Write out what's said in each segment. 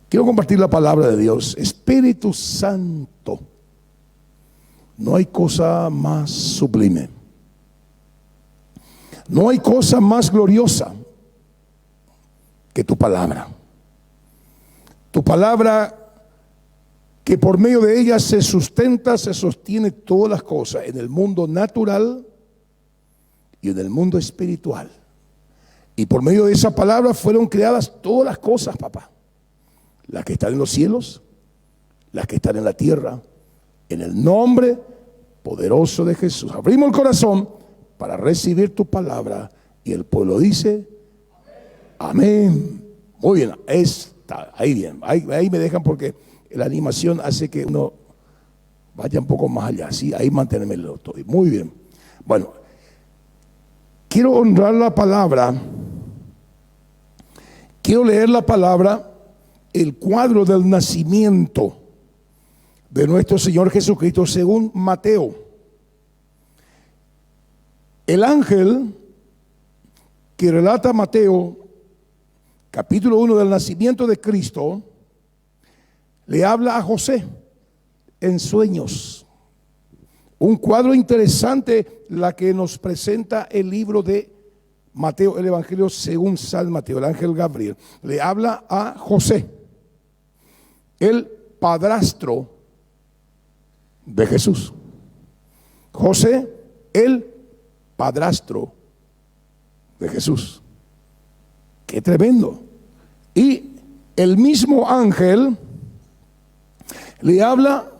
Quiero compartir la palabra de Dios. Espíritu Santo, no hay cosa más sublime, no hay cosa más gloriosa que tu palabra. Tu palabra, que por medio de ella se sustenta, se sostiene todas las cosas en el mundo natural y en el mundo espiritual. Y por medio de esa palabra fueron creadas todas las cosas, papá. Las que están en los cielos, las que están en la tierra, en el nombre poderoso de Jesús. Abrimos el corazón para recibir tu palabra, y el pueblo dice amén. Muy bien, está ahí bien, ahí me dejan, porque la animación hace que uno vaya un poco más allá. Sí, ahí mantenerme todo. Muy bien. Bueno, quiero honrar la palabra. Quiero leer la palabra, el cuadro del nacimiento de nuestro Señor Jesucristo según Mateo. El ángel que relata Mateo, capítulo 1, del nacimiento de Cristo, le habla a José en sueños. Un cuadro interesante la que nos presenta el libro de Mateo, el Evangelio según San Mateo. El ángel Gabriel le habla a José, el padrastro de Jesús. José, el padrastro de Jesús. Qué tremendo. Y el mismo ángel le habla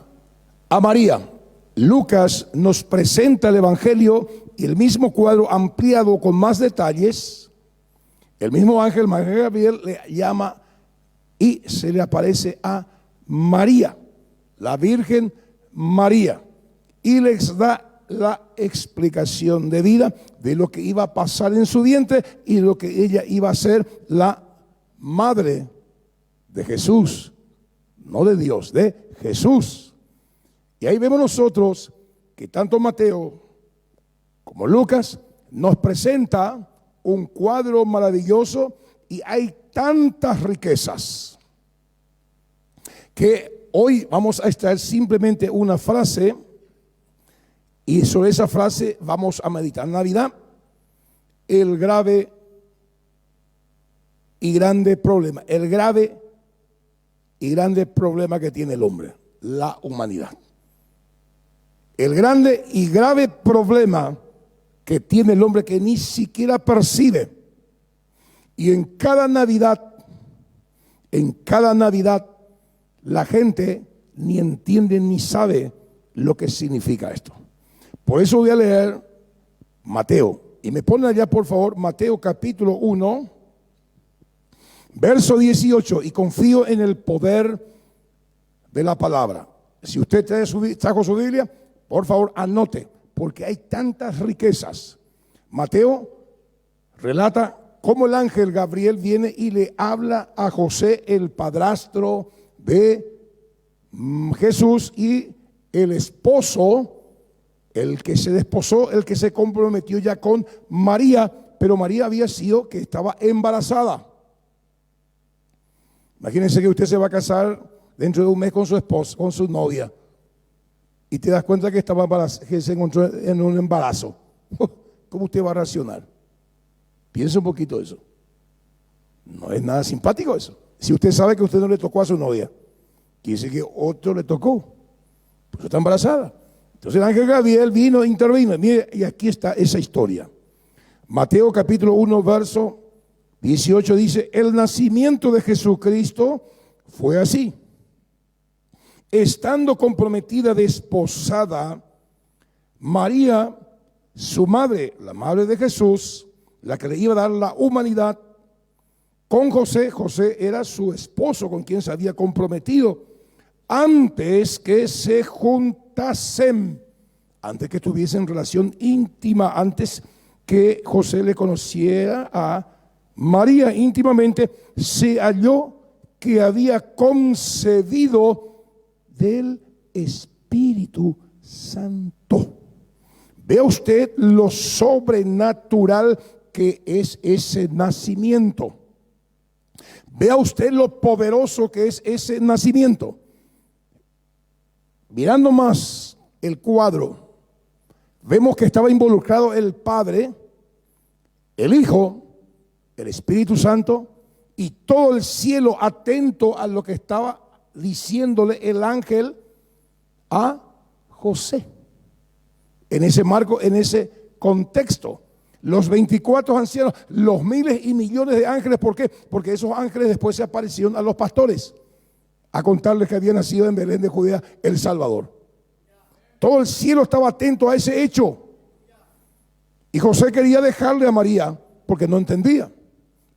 a María. Lucas nos presenta el Evangelio y el mismo cuadro ampliado con más detalles. El mismo ángel Gabriel le llama y se le aparece a María, la Virgen María, y les da la explicación de vida de lo que iba a pasar en su vientre y lo que ella iba a ser la madre de Jesús, no de Dios, de Jesús. Y ahí vemos nosotros que tanto Mateo como Lucas nos presenta un cuadro maravilloso, y hay tantas riquezas que hoy vamos a extraer simplemente una frase, y sobre esa frase vamos a meditar. Navidad, el grave y grande problema, el grave y grande problema que tiene el hombre, la humanidad. El grande y grave problema que tiene el hombre, que ni siquiera percibe. Y en cada Navidad, la gente ni entiende ni sabe lo que significa esto. Por eso voy a leer Mateo. Y me ponen allá, por favor, Mateo capítulo 1, verso 18. Y confío en el poder de la palabra. Si usted trajo su Biblia, por favor, anote, porque hay tantas riquezas. Mateo relata cómo el ángel Gabriel viene y le habla a José, el padrastro de Jesús, y el esposo, el que se desposó, el que se comprometió ya con María, pero María había sido que estaba embarazada. Imagínense que usted se va a casar dentro de un mes con su esposa, con su novia, y te das cuenta que que se encontró en un embarazo. ¿Cómo usted va a reaccionar? Piensa un poquito eso. No es nada simpático eso. Si usted sabe que usted no le tocó a su novia, quiere decir que otro le tocó, pues está embarazada. Entonces el ángel Gabriel vino e intervino. Mire, y aquí está esa historia. Mateo capítulo 1, verso 18 dice: el nacimiento de Jesucristo fue así. Estando comprometida, desposada, María, su madre, la madre de Jesús, la que le iba a dar la humanidad, con José. José era su esposo con quien se había comprometido antes que se juntasen, antes que tuviesen relación íntima, antes que José le conociera a María íntimamente, se halló que había concebido del Espíritu Santo. Vea usted lo sobrenatural que es ese nacimiento. Vea usted lo poderoso que es ese nacimiento. Mirando más el cuadro, vemos que estaba involucrado el Padre, el Hijo, el Espíritu Santo y todo el cielo atento a lo que estaba diciéndole el ángel a José. En ese marco, en ese contexto, los 24 ancianos, los miles y millones de ángeles. ¿Por qué? Porque esos ángeles después se aparecieron a los pastores a contarles que había nacido en Belén de Judea el Salvador. Todo el cielo estaba atento a ese hecho. Y José quería dejarle a María porque no entendía.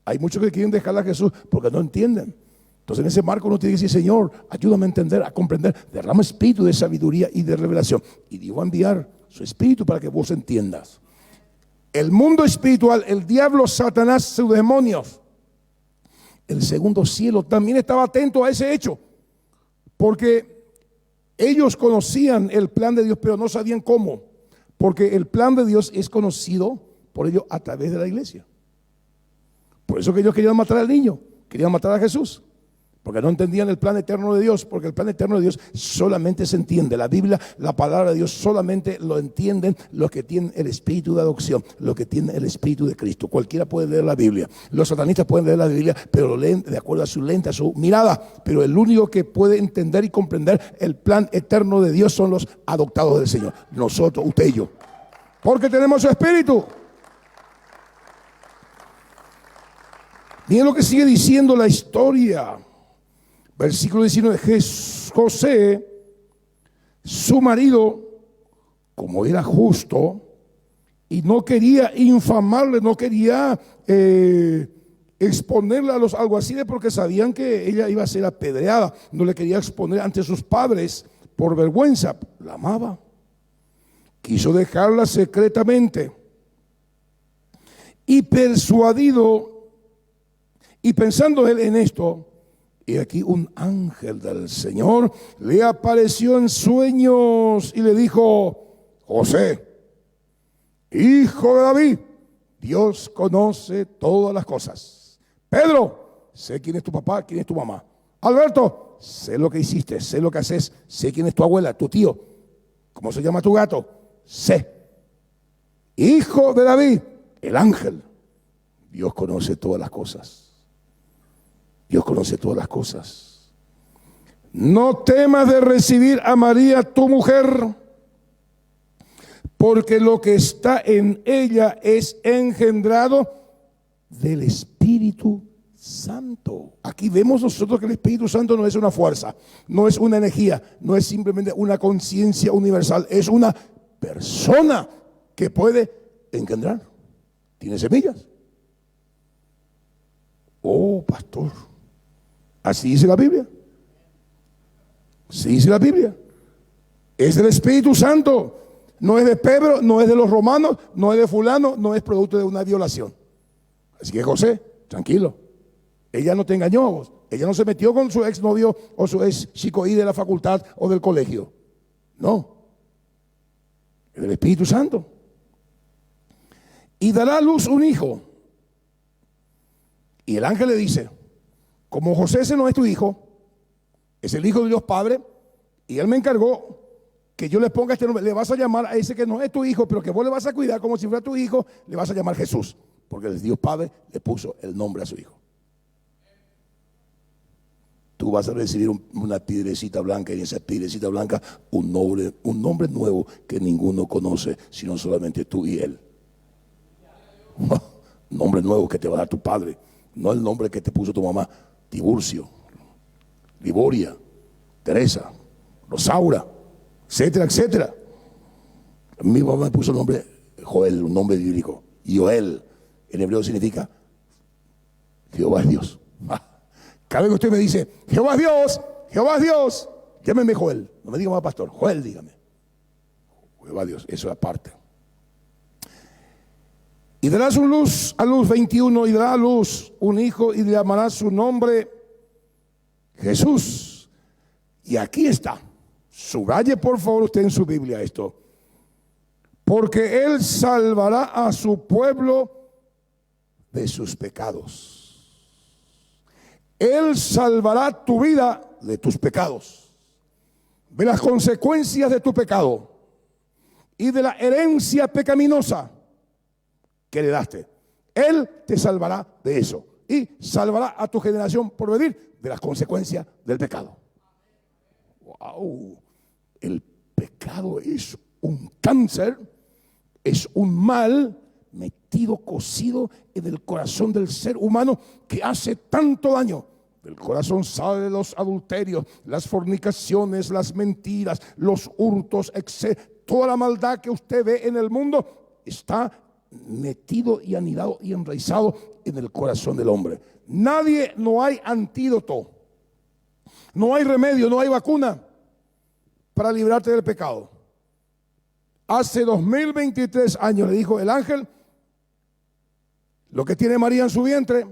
Hay muchos que quieren dejarle a Jesús porque no entienden. Entonces en ese marco uno tiene que decir: Señor, ayúdame a entender, a comprender, derrama espíritu de sabiduría y de revelación. Y Dios va a enviar su espíritu para que vos entiendas. El mundo espiritual, el diablo, Satanás, sus demonios, el segundo cielo también estaba atento a ese hecho, porque ellos conocían el plan de Dios, pero no sabían cómo, porque el plan de Dios es conocido por ellos a través de la iglesia. Por eso que ellos querían matar al niño, querían matar a Jesús, porque no entendían el plan eterno de Dios, porque el plan eterno de Dios solamente se entiende. La Biblia, la palabra de Dios, solamente lo entienden los que tienen el espíritu de adopción, los que tienen el espíritu de Cristo. Cualquiera puede leer la Biblia. Los satanistas pueden leer la Biblia, pero lo leen de acuerdo a su lente, a su mirada. Pero el único que puede entender y comprender el plan eterno de Dios son los adoptados del Señor. Nosotros, usted y yo. Porque tenemos su espíritu. Miren lo que sigue diciendo la historia. Versículo 19, José, su marido, como era justo y no quería infamarle, no quería exponerla a los alguaciles porque sabían que ella iba a ser apedreada, no le quería exponer ante sus padres por vergüenza, la amaba, quiso dejarla secretamente y persuadido y pensando él en esto, y aquí un ángel del Señor le apareció en sueños y le dijo: José, hijo de David, Dios conoce todas las cosas. Pedro, sé quién es tu papá, quién es tu mamá. Alberto, sé lo que hiciste, sé lo que haces, sé quién es tu abuela, tu tío, cómo se llama tu gato, sé. Hijo de David, el ángel, Dios conoce todas las cosas. Dios conoce todas las cosas. No temas de recibir a María, tu mujer, porque lo que está en ella es engendrado del Espíritu Santo. Aquí vemos nosotros que el Espíritu Santo no es una fuerza, no es una energía, no es simplemente una conciencia universal, es una persona que puede engendrar. Tiene semillas. Oh, pastor, así dice la Biblia. Así dice la Biblia. Es del Espíritu Santo. No es de Pedro, no es de los romanos, no es de fulano, no es producto de una violación. Así que José, tranquilo. Ella no te engañó a vos. Ella no se metió con su exnovio o su ex chicoí de la facultad o del colegio. No. Es del Espíritu Santo. Y dará a luz un hijo. Y el ángel le dice: como José ese no es tu hijo, es el hijo de Dios Padre, y él me encargó que yo le ponga este nombre, le vas a llamar a ese que no es tu hijo, pero que vos le vas a cuidar como si fuera tu hijo, le vas a llamar Jesús, porque el Dios Padre le puso el nombre a su hijo. Tú vas a recibir una piedrecita blanca, y en esa piedrecita blanca un nombre nuevo que ninguno conoce, sino solamente tú y él. Nombre nuevo que te va a dar tu padre, no el nombre que te puso tu mamá. Tiburcio, Liboria, Teresa, Rosaura, etcétera, etcétera. Mi mamá me puso el nombre Joel, un nombre bíblico. Joel en hebreo significa Jehová es Dios. Cada vez que usted me dice Jehová es Dios, Jehová es Dios, llámeme Joel. No me diga más pastor, Joel, dígame. Jehová es Dios, eso es aparte. Y darás a luz 21, y dará a luz un hijo y le llamarás su nombre Jesús. Y aquí está. Subraye por favor usted en su Biblia esto. Porque él salvará a su pueblo de sus pecados. Él salvará tu vida de tus pecados, de las consecuencias de tu pecado y de la herencia pecaminosa que heredaste. Él te salvará de eso y salvará a tu generación por venir de las consecuencias del pecado. Wow, el pecado es un cáncer, es un mal metido, cocido en el corazón del ser humano que hace tanto daño. Del corazón salen los adulterios, las fornicaciones, las mentiras, los hurtos, etc. Toda la maldad que usted ve en el mundo está metido y anidado y enraizado en el corazón del hombre. No hay antídoto, no hay remedio, no hay vacuna para librarte del pecado. Hace 2023 años le dijo el ángel: lo que tiene María en su vientre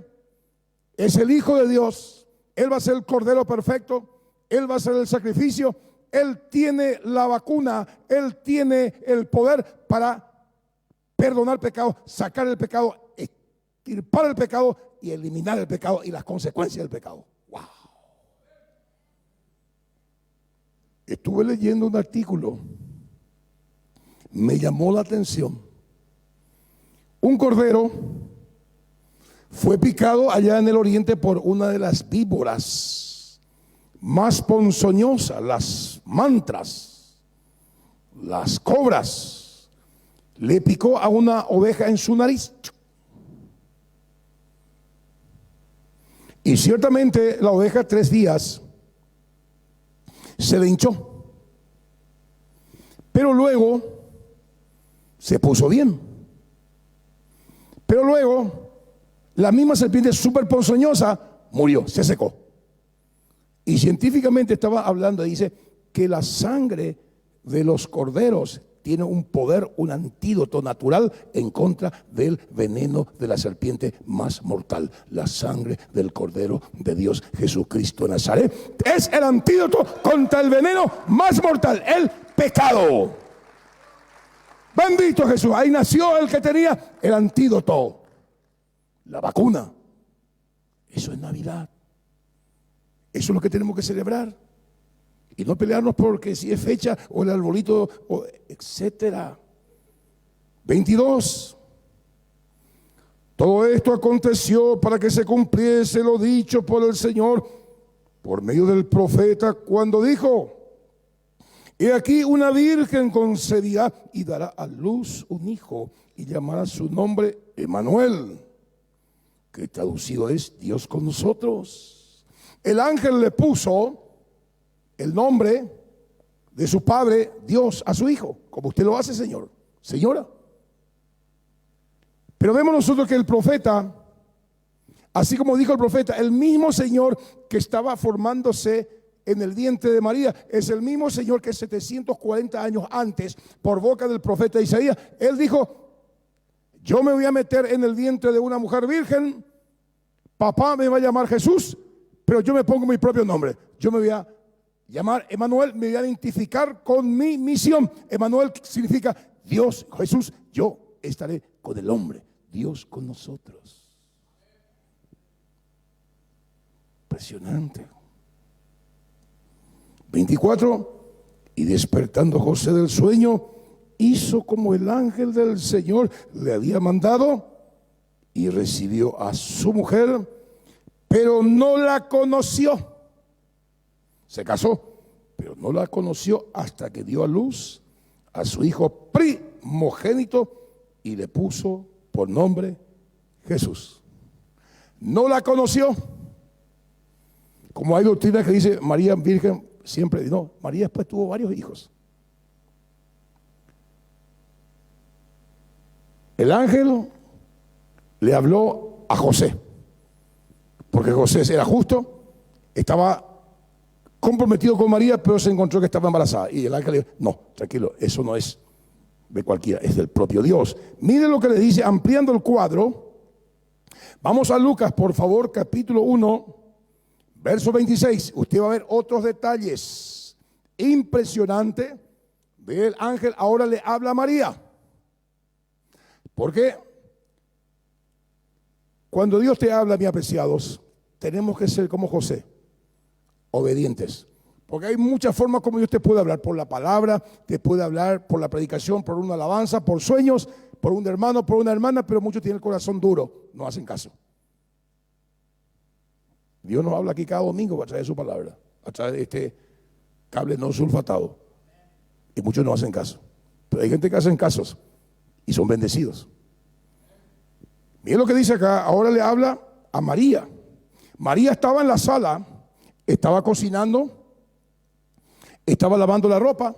es el Hijo de Dios. Él va a ser el Cordero perfecto, Él va a ser el sacrificio, Él tiene la vacuna, Él tiene el poder para perdonar pecado, sacar el pecado, extirpar el pecado y eliminar el pecado y las consecuencias del pecado. Wow. Estuve leyendo un artículo, me llamó la atención. Un cordero fue picado allá en el oriente por una de las víboras más ponzoñosas, las mantras, las cobras. Le picó a una oveja en su nariz. Y ciertamente la oveja 3 días se le hinchó. Pero luego se puso bien. Pero luego la misma serpiente súper ponzoñosa murió, se secó. Y científicamente estaba hablando, dice que la sangre de los corderos tiene un poder, un antídoto natural en contra del veneno de la serpiente más mortal. La sangre del Cordero de Dios, Jesucristo de Nazaret, es el antídoto contra el veneno más mortal, el pecado. Bendito Jesús, ahí nació el que tenía el antídoto. La vacuna. Eso es Navidad. Eso es lo que tenemos que celebrar. Y no pelearnos porque si es fecha o el arbolito, o etcétera. 22. Todo esto aconteció para que se cumpliese lo dicho por el Señor por medio del profeta cuando dijo: he aquí una virgen concebirá y dará a luz un hijo y llamará su nombre Emmanuel, que traducido es Dios con nosotros. El ángel le puso el nombre de su padre Dios a su hijo, como usted lo hace, señor, señora. Pero vemos nosotros que el profeta, así como dijo el profeta, el mismo Señor que estaba formándose en el vientre de María es el mismo Señor que 740 años antes, por boca del profeta Isaías, él dijo: yo me voy a meter en el vientre de una mujer virgen, papá me va a llamar Jesús, pero yo me pongo mi propio nombre. Yo me voy a llamar Emmanuel, me voy a identificar con mi misión. Emmanuel significa Dios, Jesús, yo estaré con el hombre, Dios con nosotros. Impresionante. 24. Y despertando José del sueño, hizo como el ángel del Señor le había mandado y recibió a su mujer, pero no la conoció. Se casó, pero no la conoció hasta que dio a luz a su hijo primogénito y le puso por nombre Jesús. No la conoció. Como hay doctrinas que dice María virgen siempre, no, María después tuvo varios hijos. El ángel le habló a José, porque José era justo, estaba comprometido con María, pero se encontró que estaba embarazada. Y el ángel le dijo: no, tranquilo, eso no es de cualquiera, es del propio Dios. Mire lo que le dice, ampliando el cuadro. Vamos a Lucas, por favor, capítulo 1, verso 26. Usted va a ver otros detalles impresionantes del ángel. Ahora le habla a María. Porque cuando Dios te habla, mis apreciados, tenemos que ser como José, obedientes. Porque hay muchas formas como Dios te puede hablar, por la palabra, te puede hablar por la predicación, por una alabanza, por sueños, por un hermano, por una hermana, pero muchos tienen el corazón duro, no hacen caso. Dios nos habla aquí cada domingo a través de su palabra, a través de este cable no sulfatado, y muchos no hacen caso. Pero hay gente que hacen casos y son bendecidos. Miren lo que dice acá, ahora le habla a María. María estaba en la sala, estaba cocinando, estaba lavando la ropa,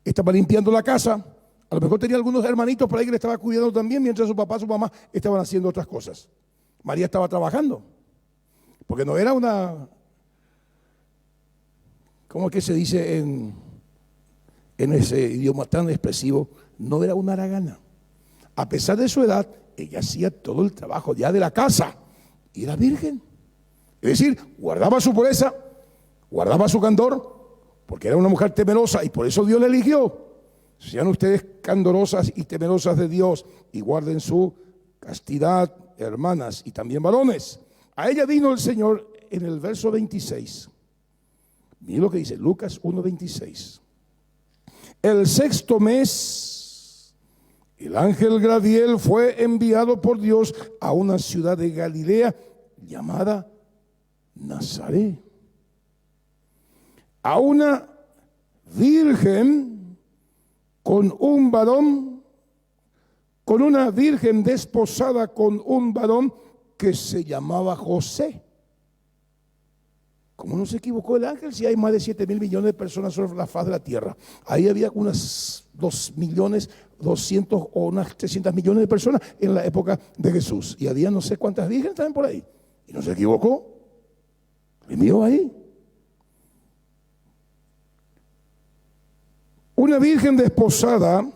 estaba limpiando la casa. A lo mejor tenía algunos hermanitos por ahí que le estaban cuidando también, mientras su papá y su mamá estaban haciendo otras cosas. María estaba trabajando, porque no era una, ¿cómo es que se dice en ese idioma tan expresivo? No era una haragana. A pesar de su edad, ella hacía todo el trabajo ya de la casa y era virgen. Es decir, guardaba su pureza, guardaba su candor, porque era una mujer temerosa y por eso Dios la eligió. Sean ustedes candorosas y temerosas de Dios y guarden su castidad, hermanas y también varones. A ella vino el Señor en el verso 26. Miren lo que dice Lucas 1:26. El sexto mes, el ángel Gabriel fue enviado por Dios a una ciudad de Galilea llamada Nazaret, a una virgen con un varón, con una virgen desposada con un varón que se llamaba José. ¿Cómo no se equivocó el ángel si hay más de 7.000 millones de personas sobre la faz de la tierra? Ahí había unas 2.200.000 o unas 300 millones de personas en la época de Jesús. Y había no sé cuántas vírgenes también por ahí. Y no se equivocó. Le envió ahí. Una virgen desposada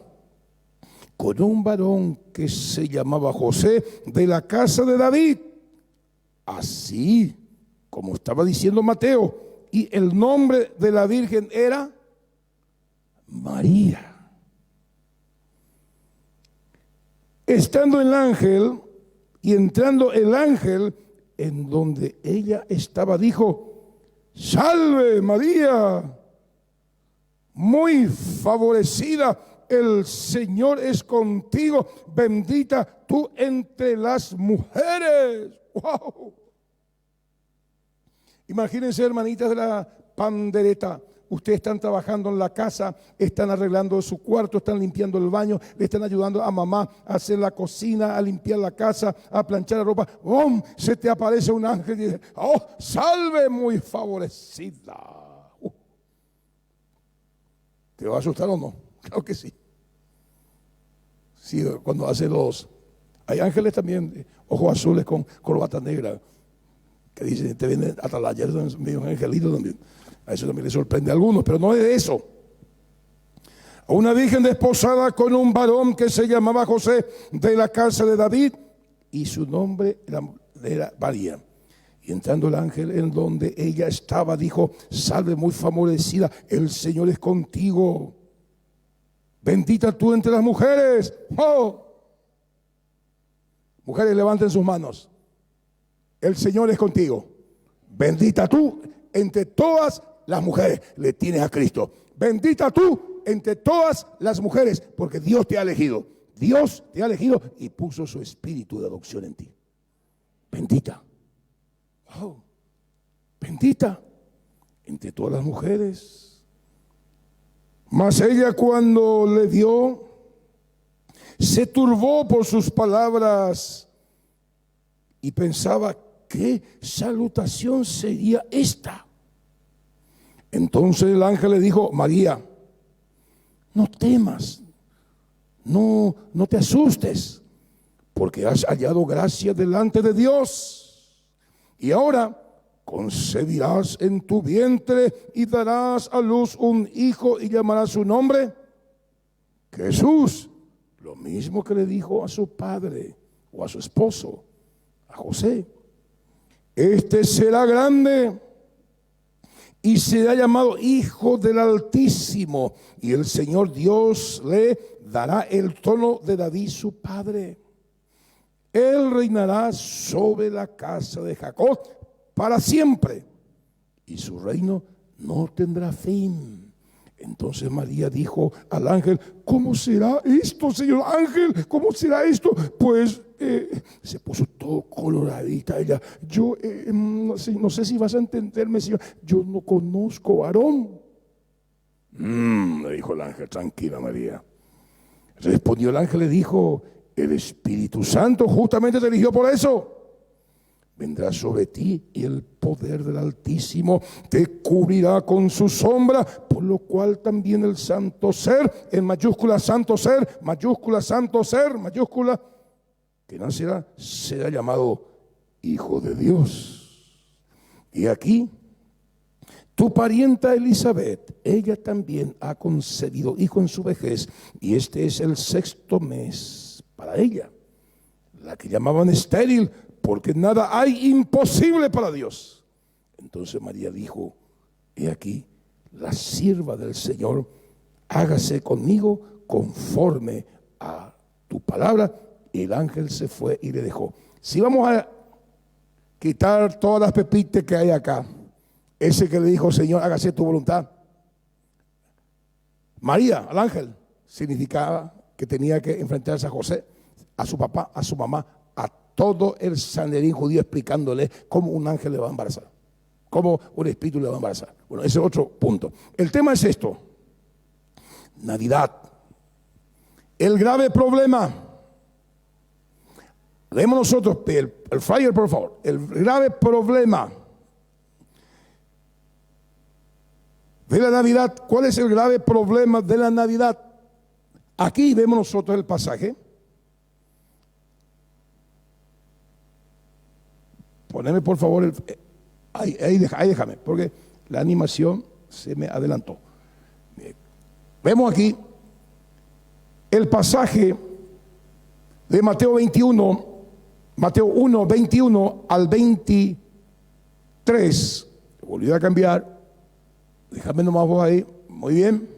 con un varón que se llamaba José de la casa de David. Así como estaba diciendo Mateo, y el nombre de la virgen era María. Estando el ángel y entrando el ángel en donde ella estaba, dijo: salve María, muy favorecida, el Señor es contigo, bendita tú entre las mujeres. ¡Wow! Imagínense, hermanitas de la pandereta, ustedes están trabajando en la casa, están arreglando su cuarto, están limpiando el baño, le están ayudando a mamá a hacer la cocina, a limpiar la casa, a planchar la ropa. ¡Oh! Se te aparece un ángel y dice: ¡oh, salve muy favorecida! ¿Te va a asustar o no? Claro que sí. Sí, cuando hace hay ángeles también, ojos azules con corbata negra, que dicen, te vienen atalayas, son medio angelitos también. A eso también le sorprende a algunos, pero no es de eso. A una virgen desposada con un varón que se llamaba José de la casa de David, y su nombre era María. Y entrando el ángel en donde ella estaba, dijo: salve muy favorecida, el Señor es contigo, bendita tú entre las mujeres. ¡Oh! Mujeres, levanten sus manos. El Señor es contigo, bendita tú entre todas las mujeres. Le tienes a Cristo. Bendita tú entre todas las mujeres, porque Dios te ha elegido. Dios te ha elegido y puso su espíritu de adopción en ti. Bendita. Wow. Bendita entre todas las mujeres. Mas ella, cuando le vio, se turbó por sus palabras y pensaba: ¿qué salutación sería esta? Entonces el ángel le dijo: María, no temas, no te asustes, porque has hallado gracia delante de Dios. Y ahora concebirás en tu vientre y darás a luz un hijo y llamarás su nombre Jesús. Lo mismo que le dijo a su padre o a su esposo, a José. Este será grande y será llamado Hijo del Altísimo, y el Señor Dios le dará el trono de David su padre. Él reinará sobre la casa de Jacob para siempre, y su reino no tendrá fin. Entonces María dijo al ángel: ¿cómo será esto, señor ángel? ¿Cómo será esto? Pues se puso todo coloradita ella. Yo no sé si vas a entenderme, señor. Yo no conozco varón. Le dijo el ángel: tranquila, María. Respondió el ángel, le dijo: el Espíritu Santo justamente te eligió por eso. Vendrá sobre ti y el poder del Altísimo te cubrirá con su sombra, por lo cual también el santo ser, en mayúscula santo ser, mayúscula santo ser, mayúscula, que nacerá, será llamado Hijo de Dios. Y aquí, tu parienta Elizabeth, ella también ha concebido hijo en su vejez, y este es el 6º mes para ella, la que llamaban estéril, porque nada hay imposible para Dios. Entonces María dijo: he aquí, la sierva del Señor, hágase conmigo conforme a tu palabra. Y el ángel se fue y le dejó. Si vamos a quitar todas las pepitas que hay acá, ese que le dijo: Señor, hágase tu voluntad. María, al ángel, significaba que tenía que enfrentarse a José, a su papá, a su mamá, a todo el Sanedrín judío, explicándole cómo un ángel le va a embarazar, cómo un espíritu le va a embarazar. Bueno, ese es otro punto. El tema es esto: Navidad. El grave problema. Leemos nosotros el flyer, por favor. El grave problema de la Navidad. ¿Cuál es el grave problema de la Navidad? Aquí vemos nosotros el pasaje. Poneme por favor ahí déjame, porque la animación se me adelantó. Vemos aquí el pasaje de Mateo 21, Mateo 1, 21 al 23. Volví a cambiar. Déjame nomás vos ahí. Muy bien.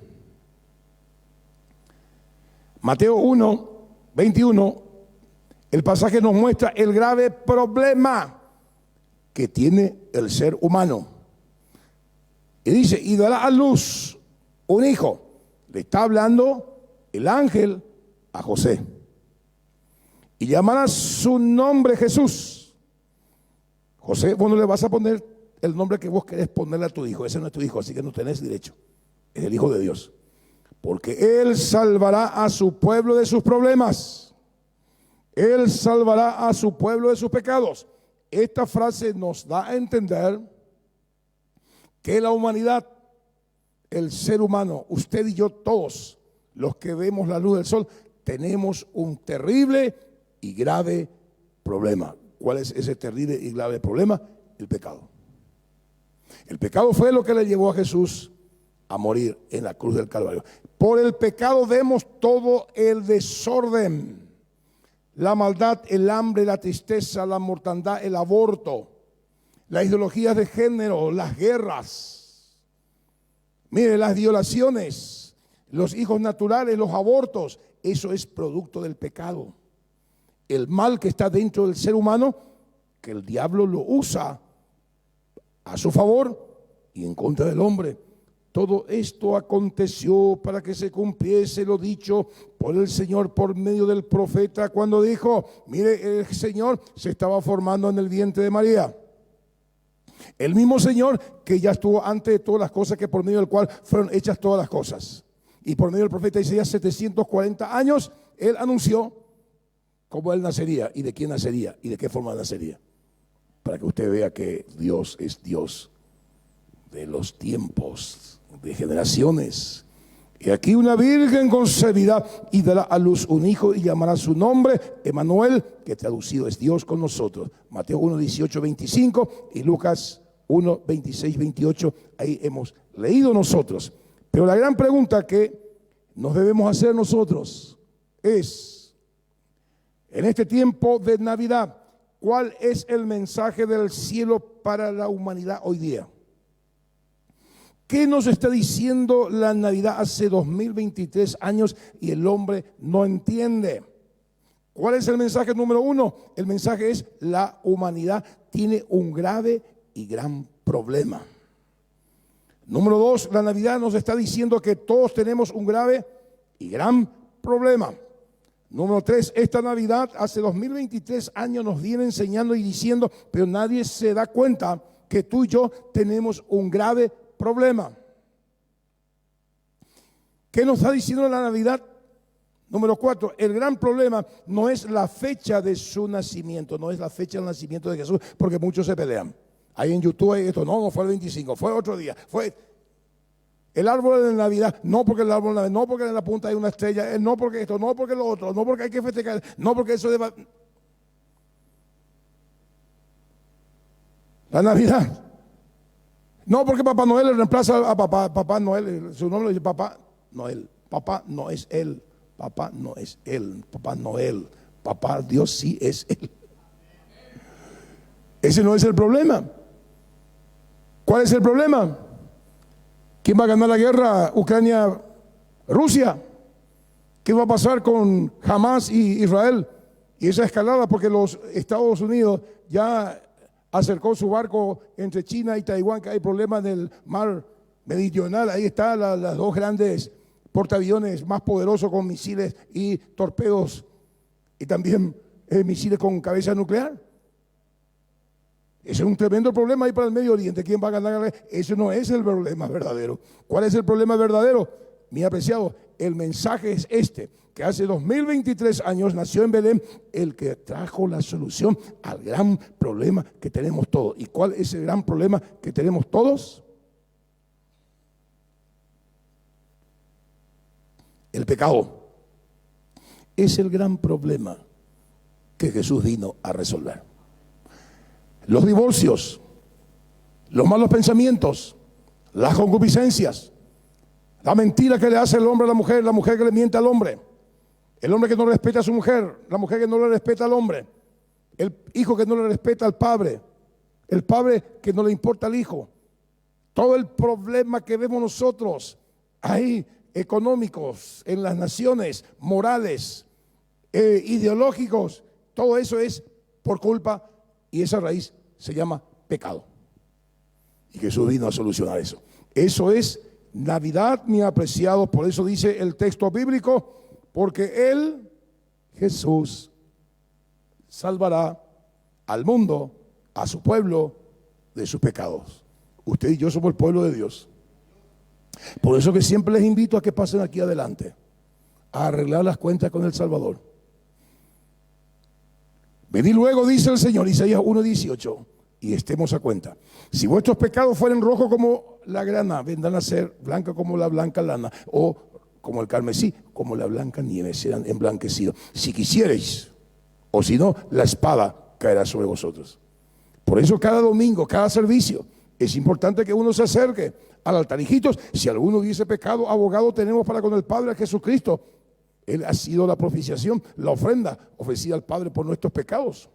Mateo 1, 21. El pasaje nos muestra el grave problema que tiene el ser humano. Y dice: y dará a luz un hijo. Le está hablando el ángel a José. Y llamará su nombre Jesús. José, vos no le vas a poner el nombre que vos querés ponerle a tu hijo. Ese no es tu hijo, así que no tenés derecho. Es el Hijo de Dios. Porque Él salvará a su pueblo de sus problemas. Él salvará a su pueblo de sus pecados. Esta frase nos da a entender que la humanidad, el ser humano, usted y yo, todos los que vemos la luz del sol, tenemos un terrible y grave problema. ¿Cuál es ese terrible y grave problema? El pecado. El pecado fue lo que le llevó a Jesús a morir en la cruz del Calvario. Por el pecado vemos todo el desorden. La maldad, el hambre, la tristeza, la mortandad, el aborto, las ideologías de género, las guerras. Mire, las violaciones, los hijos naturales, los abortos, eso es producto del pecado. El mal que está dentro del ser humano, que el diablo lo usa a su favor y en contra del hombre. Todo esto aconteció para que se cumpliese lo dicho por el Señor por medio del profeta cuando dijo: mire, el Señor se estaba formando en el vientre de María. El mismo Señor que ya estuvo antes de todas las cosas, que por medio del cual fueron hechas todas las cosas. Y por medio del profeta Isaías, 740 años, Él anunció cómo Él nacería y de quién nacería y de qué forma nacería. Para que usted vea que Dios es Dios de los tiempos, de generaciones. Y aquí una virgen concebirá y dará a luz un hijo y llamará su nombre Emmanuel, que traducido es Dios con nosotros. Mateo 1, 18, 25 y Lucas 1, 26, 28. Ahí hemos leído nosotros. Pero la gran pregunta que nos debemos hacer nosotros es, en este tiempo de Navidad, ¿cuál es el mensaje del cielo para la humanidad hoy día? ¿Qué nos está diciendo la Navidad hace 2023 años y el hombre no entiende? ¿Cuál es el mensaje número uno? El mensaje es: la humanidad tiene un grave y gran problema. Número 2, la Navidad nos está diciendo que todos tenemos un grave y gran problema. Número 3, esta Navidad hace 2023 años nos viene enseñando y diciendo, pero nadie se da cuenta que tú y yo tenemos un grave problema. ¿Qué nos está diciendo la Navidad? Número 4, el gran problema no es la fecha de su nacimiento, no es la fecha del nacimiento de Jesús, porque muchos se pelean. Ahí en YouTube hay esto, no fue el 25, fue otro día, fue el árbol de Navidad, no porque el árbol de Navidad, no porque en la punta hay una estrella, no porque esto, no porque lo otro, no porque hay que festejar, no porque eso deba... La Navidad, no porque Papá Noel reemplaza a Papá Noel, su nombre es Papá Noel, Papá no es él, Papá no es él, Papá Noel, Papá Dios sí es él. Ese no es el problema. ¿Cuál es el problema? ¿Quién va a ganar la guerra? Ucrania-Rusia. ¿Qué va a pasar con Hamas y Israel? Y esa escalada, porque los Estados Unidos ya acercó su barco entre China y Taiwán, que hay problemas en el mar meridional. Ahí están las dos grandes portaaviones más poderosos con misiles y torpedos y también misiles con cabeza nuclear. Ese es un tremendo problema ahí para el Medio Oriente. ¿Quién va a ganar? Ese no es el problema verdadero. ¿Cuál es el problema verdadero? Mi apreciado, el mensaje es este, que hace 2023 años nació en Belén el que trajo la solución al gran problema que tenemos todos. ¿Y cuál es el gran problema que tenemos todos? El pecado. Es el gran problema que Jesús vino a resolver. Los divorcios, los malos pensamientos, las concupiscencias, la mentira que le hace el hombre a la mujer que le miente al hombre, el hombre que no respeta a su mujer, la mujer que no le respeta al hombre, el hijo que no le respeta al padre, el padre que no le importa al hijo. Todo el problema que vemos nosotros ahí, económicos, en las naciones, morales, ideológicos, todo eso es por culpa. Y esa raíz se llama pecado. Y Jesús vino a solucionar eso. Eso es Navidad, mi apreciado. Por eso dice el texto bíblico, porque Él, Jesús, salvará al mundo, a su pueblo, de sus pecados. Usted y yo somos el pueblo de Dios. Por eso que siempre les invito a que pasen aquí adelante, a arreglar las cuentas con el Salvador. Venid luego, dice el Señor, Isaías 1:18, y estemos a cuenta. Si vuestros pecados fueren rojos como la grana, vendrán a ser blancos como la blanca lana, o como el carmesí, como la blanca nieve, serán emblanquecidos. Si quisierais, o si no, la espada caerá sobre vosotros. Por eso cada domingo, cada servicio, es importante que uno se acerque al altar. Hijitos, si alguno hubiese pecado, abogado tenemos para con el Padre, a Jesucristo. Él ha sido la propiciación, la ofrenda ofrecida al Padre por nuestros pecados.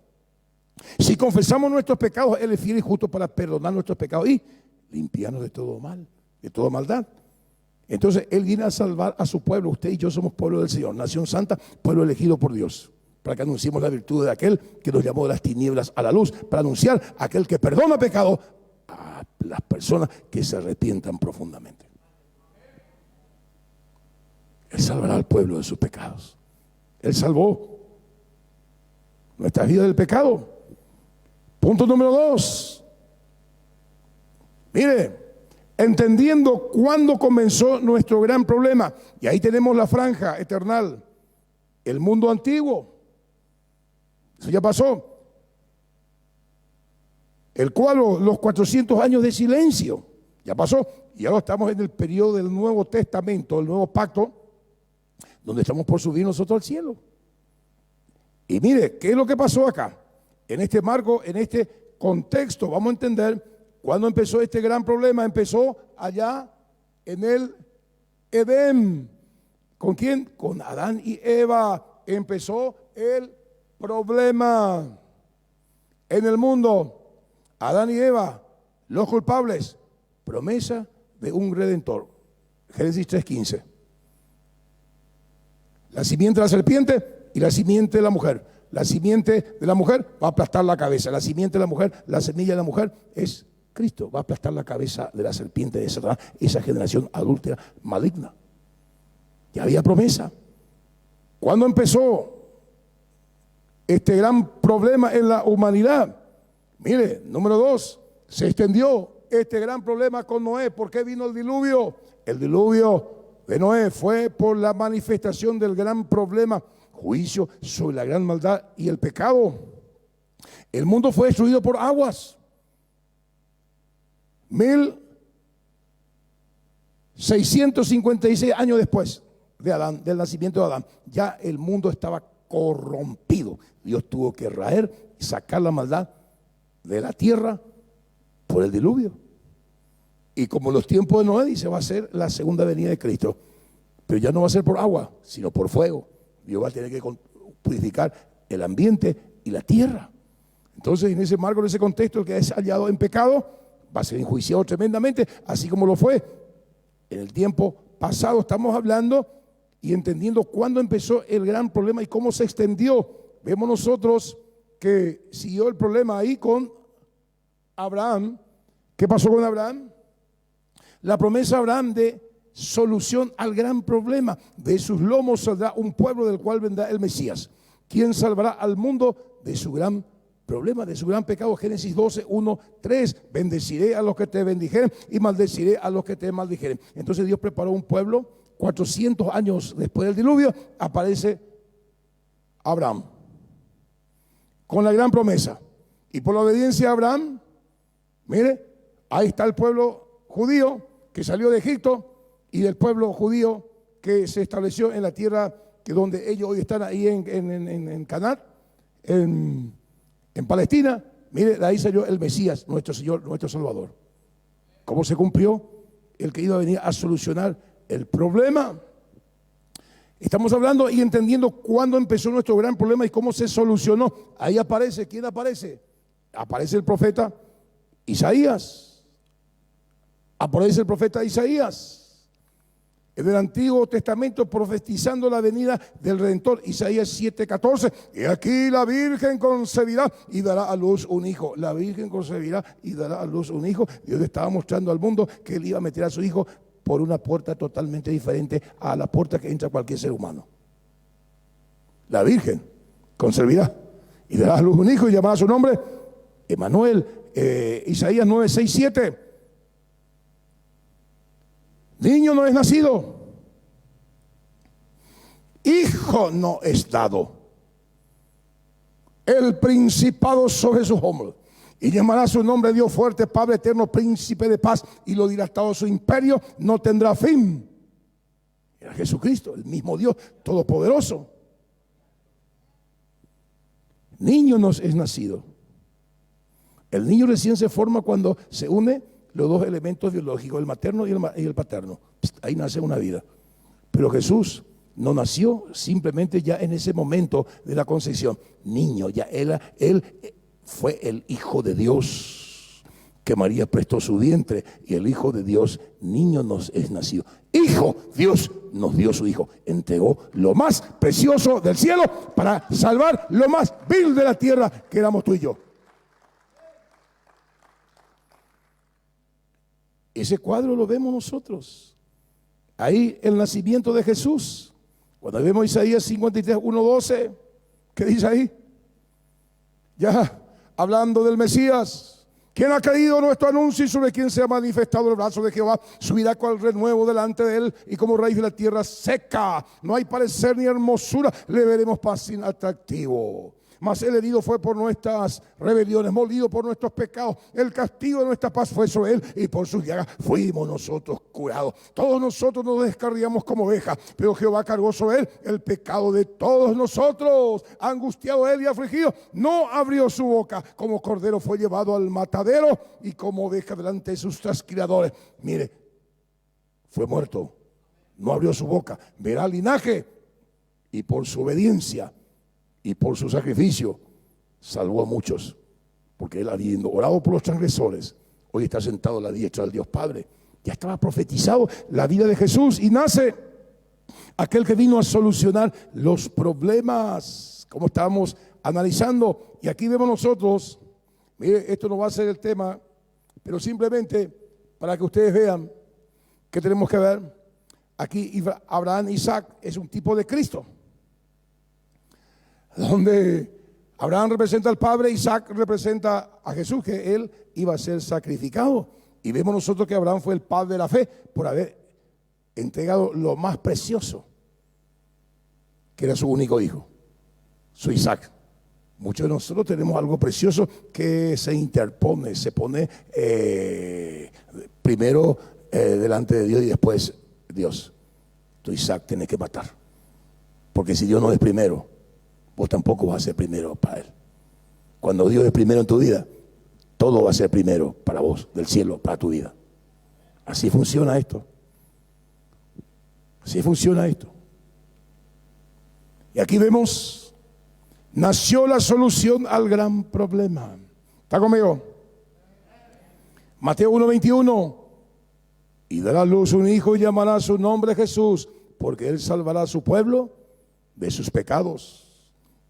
Si confesamos nuestros pecados, Él es fiel y justo para perdonar nuestros pecados y limpiarnos de todo mal, de toda maldad. Entonces Él viene a salvar a su pueblo. Usted y yo somos pueblo del Señor, nación santa, pueblo elegido por Dios, para que anunciemos la virtud de aquel que nos llamó de las tinieblas a la luz, para anunciar a aquel que perdona pecado a las personas que se arrepientan profundamente. Él salvará al pueblo de sus pecados. Él salvó nuestras vidas del pecado. Punto número 2. Mire, entendiendo cuándo comenzó nuestro gran problema. Y ahí tenemos la franja eternal, el mundo antiguo. Eso ya pasó. El cual los 400 años de silencio ya pasó. Y ahora estamos en el periodo del Nuevo Testamento, el Nuevo Pacto, donde estamos por subir nosotros al cielo. Y mire, ¿qué es lo que pasó acá? En este marco, en este contexto, vamos a entender cuándo empezó este gran problema. Empezó allá en el Edén. ¿Con quién? Con Adán y Eva. Empezó el problema en el mundo. Adán y Eva, los culpables. Promesa de un redentor. Génesis 3:15. La simiente de la serpiente y la simiente de la mujer. La simiente de la mujer va a aplastar la cabeza. La simiente de la mujer, la semilla de la mujer es Cristo va a aplastar la cabeza de la serpiente de Satanás, esa generación adúltera, maligna. Ya había promesa. ¿Cuándo empezó este gran problema en la humanidad? Mire, número 2, se extendió este gran problema con Noé. ¿Por qué vino el diluvio? El diluvio de Noé fue por la manifestación del gran problema, juicio sobre la gran maldad y el pecado. El mundo fue destruido por aguas. 1656 años después de Adán, del nacimiento de Adán, ya el mundo estaba corrompido. Dios tuvo que raer y sacar la maldad de la tierra por el diluvio. Y como los tiempos de Noé, dice, va a ser la segunda venida de Cristo. Pero ya no va a ser por agua, sino por fuego. Dios va a tener que purificar el ambiente y la tierra. Entonces, en ese marco, en ese contexto, el que es hallado en pecado va a ser enjuiciado tremendamente, así como lo fue en el tiempo pasado. Estamos hablando y entendiendo cuándo empezó el gran problema y cómo se extendió. Vemos nosotros que siguió el problema ahí con Abraham. ¿Qué pasó con Abraham? La promesa de Abraham de solución al gran problema. De sus lomos saldrá un pueblo del cual vendrá el Mesías, quien salvará al mundo de su gran problema, de su gran pecado. Génesis 12, 1, 3. Bendeciré a los que te bendijeren y maldeciré a los que te maldijeren. Entonces Dios preparó un pueblo. 400 años después del diluvio aparece Abraham con la gran promesa. Y por la obediencia a Abraham, mire, ahí está el pueblo judío que salió de Egipto y del pueblo judío que se estableció en la tierra que donde ellos hoy están ahí en Canaán, en Palestina. Mire, de ahí salió el Mesías, nuestro Señor, nuestro Salvador. ¿Cómo se cumplió? El que iba a venir a solucionar el problema. Estamos hablando y entendiendo cuándo empezó nuestro gran problema y cómo se solucionó. Ahí aparece, ¿quién aparece? Aparece el profeta Isaías. Aparece el profeta Isaías en el Antiguo Testamento profetizando la venida del Redentor. Isaías 7:14. Y aquí la Virgen concebirá y dará a luz un hijo. La Virgen concebirá y dará a luz un hijo. Dios le estaba mostrando al mundo que él iba a meter a su hijo por una puerta totalmente diferente a la puerta que entra cualquier ser humano. La Virgen concebirá y dará a luz un hijo y llamará su nombre Emmanuel. Isaías 9, 6, 7. Niño no es nacido, hijo no es dado, el principado sobre sus hombros, y llamará su nombre Dios fuerte, Padre eterno, príncipe de paz, y lo dilatado su imperio no tendrá fin. Era Jesucristo, el mismo Dios todopoderoso. Niño no es nacido. El niño recién se forma cuando se une los dos elementos biológicos, el materno y el paterno. Ahí nace una vida. Pero Jesús no nació simplemente ya en ese momento de la concepción. Niño, ya él fue el Hijo de Dios, que María prestó su vientre, y el Hijo de Dios, niño nos es nacido. Hijo, Dios nos dio su Hijo. Entregó lo más precioso del cielo para salvar lo más vil de la tierra, que éramos tú y yo. Ese cuadro lo vemos nosotros. Ahí el nacimiento de Jesús. Cuando vemos Isaías 53, 1, 12, ¿qué dice ahí? Ya hablando del Mesías. ¿Quién ha creído nuestro anuncio y sobre quién se ha manifestado el brazo de Jehová? Subirá cual renuevo delante de él y como raíz de la tierra seca. No hay parecer ni hermosura, le veremos paz sin atractivo. Mas el herido fue por nuestras rebeliones, molido por nuestros pecados. El castigo de nuestra paz fue sobre él y por sus llagas fuimos nosotros curados. Todos nosotros nos descarriamos como ovejas, pero Jehová cargó sobre él el pecado de todos nosotros. Angustiado él y afligido, no abrió su boca. Como cordero fue llevado al matadero y como oveja delante de sus trasquiladores. Mire, fue muerto, no abrió su boca. Verá linaje y por su obediencia y por su sacrificio salvó a muchos, porque él, habiendo orado por los transgresores, hoy está sentado a la diestra del Dios Padre. Ya estaba profetizado la vida de Jesús y nace aquel que vino a solucionar los problemas, como estábamos analizando. Y aquí vemos nosotros, mire, esto no va a ser el tema Pero simplemente para que ustedes vean que tenemos que ver, aquí Abraham, Isaac es un tipo de Cristo, donde Abraham representa al Padre, Isaac representa a Jesús, que él iba a ser sacrificado. Y vemos nosotros que Abraham fue el padre de la fe por haber entregado lo más precioso, que era su único hijo, su Isaac. Muchos de nosotros tenemos algo precioso que se interpone, se pone primero delante de Dios y después Dios. Tu Isaac tienes que matar, porque si Dios no es primero, vos tampoco vas a ser primero para Él. Cuando Dios es primero en tu vida, todo va a ser primero para vos, del cielo, para tu vida. Así funciona esto. Así funciona esto. Y aquí vemos, nació la solución al gran problema. ¿Está conmigo? Mateo 1:21. Y dará a luz un hijo y llamará su nombre Jesús, porque él salvará a su pueblo de sus pecados.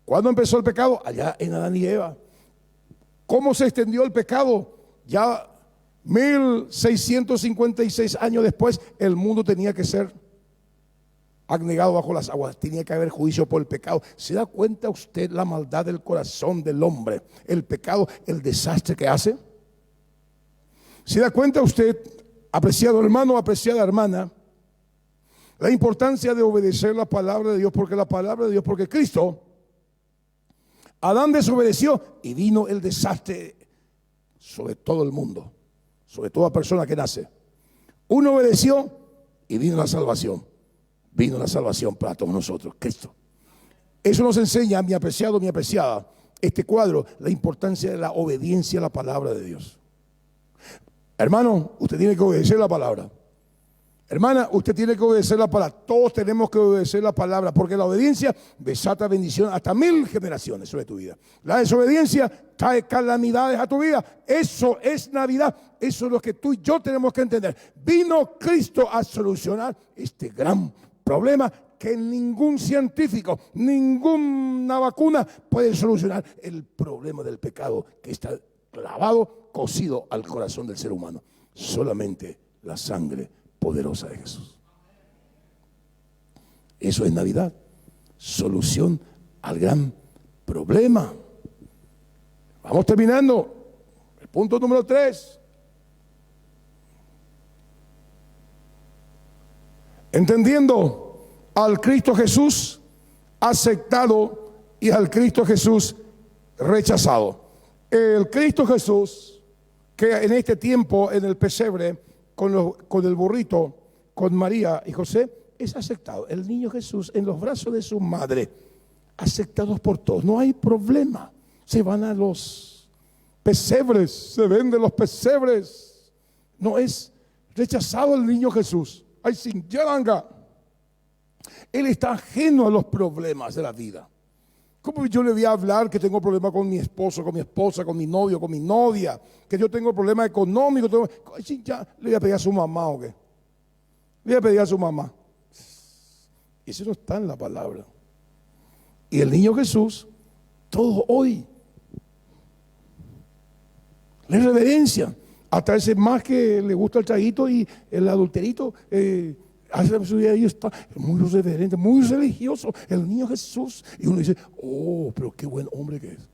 ¿Cuándo empezó el pecado? Allá en Adán y Eva. ¿Cómo se extendió el pecado? Ya 1656 años después, el mundo tenía que ser abnegado bajo las aguas, tenía que haber juicio por el pecado. ¿Se da cuenta usted la maldad del corazón del hombre? El pecado, el desastre que hace. ¿Se da cuenta usted, apreciado hermano, apreciada hermana, la importancia de obedecer la palabra de Dios? Porque la palabra de Dios, porque Cristo, Adán desobedeció y vino el desastre sobre todo el mundo, sobre toda persona que nace. Uno obedeció y vino la salvación. Vino la salvación para todos nosotros, Cristo. Eso nos enseña, mi apreciado, mi apreciada, este cuadro, la importancia de la obediencia a la palabra de Dios. Hermano, usted tiene que obedecer la palabra. Hermana, usted tiene que obedecer la palabra. Todos tenemos que obedecer la palabra, porque la obediencia desata bendición hasta 1000 generaciones sobre tu vida. La desobediencia trae calamidades a tu vida. Eso es Navidad. Eso es lo que tú y yo tenemos que entender. Vino Cristo a solucionar este gran problema que ningún científico, ninguna vacuna puede solucionar. El problema del pecado que está clavado, cosido al corazón del ser humano. Solamente la sangre poderosa de Jesús. Eso es Navidad. Solución al gran problema. Vamos terminando. El punto número 3. Entendiendo al Cristo Jesús aceptado y al Cristo Jesús rechazado. El Cristo Jesús que en este tiempo en el pesebre con el burrito, con María y José, es aceptado. El niño Jesús en los brazos de su madre, aceptados por todos. No hay problema. Se van a los pesebres, se venden los pesebres. No es rechazado el niño Jesús. Ay, sin yaranga. Él está ajeno a los problemas de la vida. ¿Cómo yo le voy a hablar que tengo problemas con mi esposo, con mi esposa, con mi novio, con mi novia? Que yo tengo problemas económicos. Ya le voy a pedir a su mamá o qué. Le voy a pedir a su mamá. Eso no está en la palabra. Y el niño Jesús, todo hoy, le reverencian. Hasta ese más que le gusta el traguito y el adulterito, hace su vida y está muy reverente, muy religioso, el niño Jesús. Y uno dice, oh, pero qué buen hombre que es.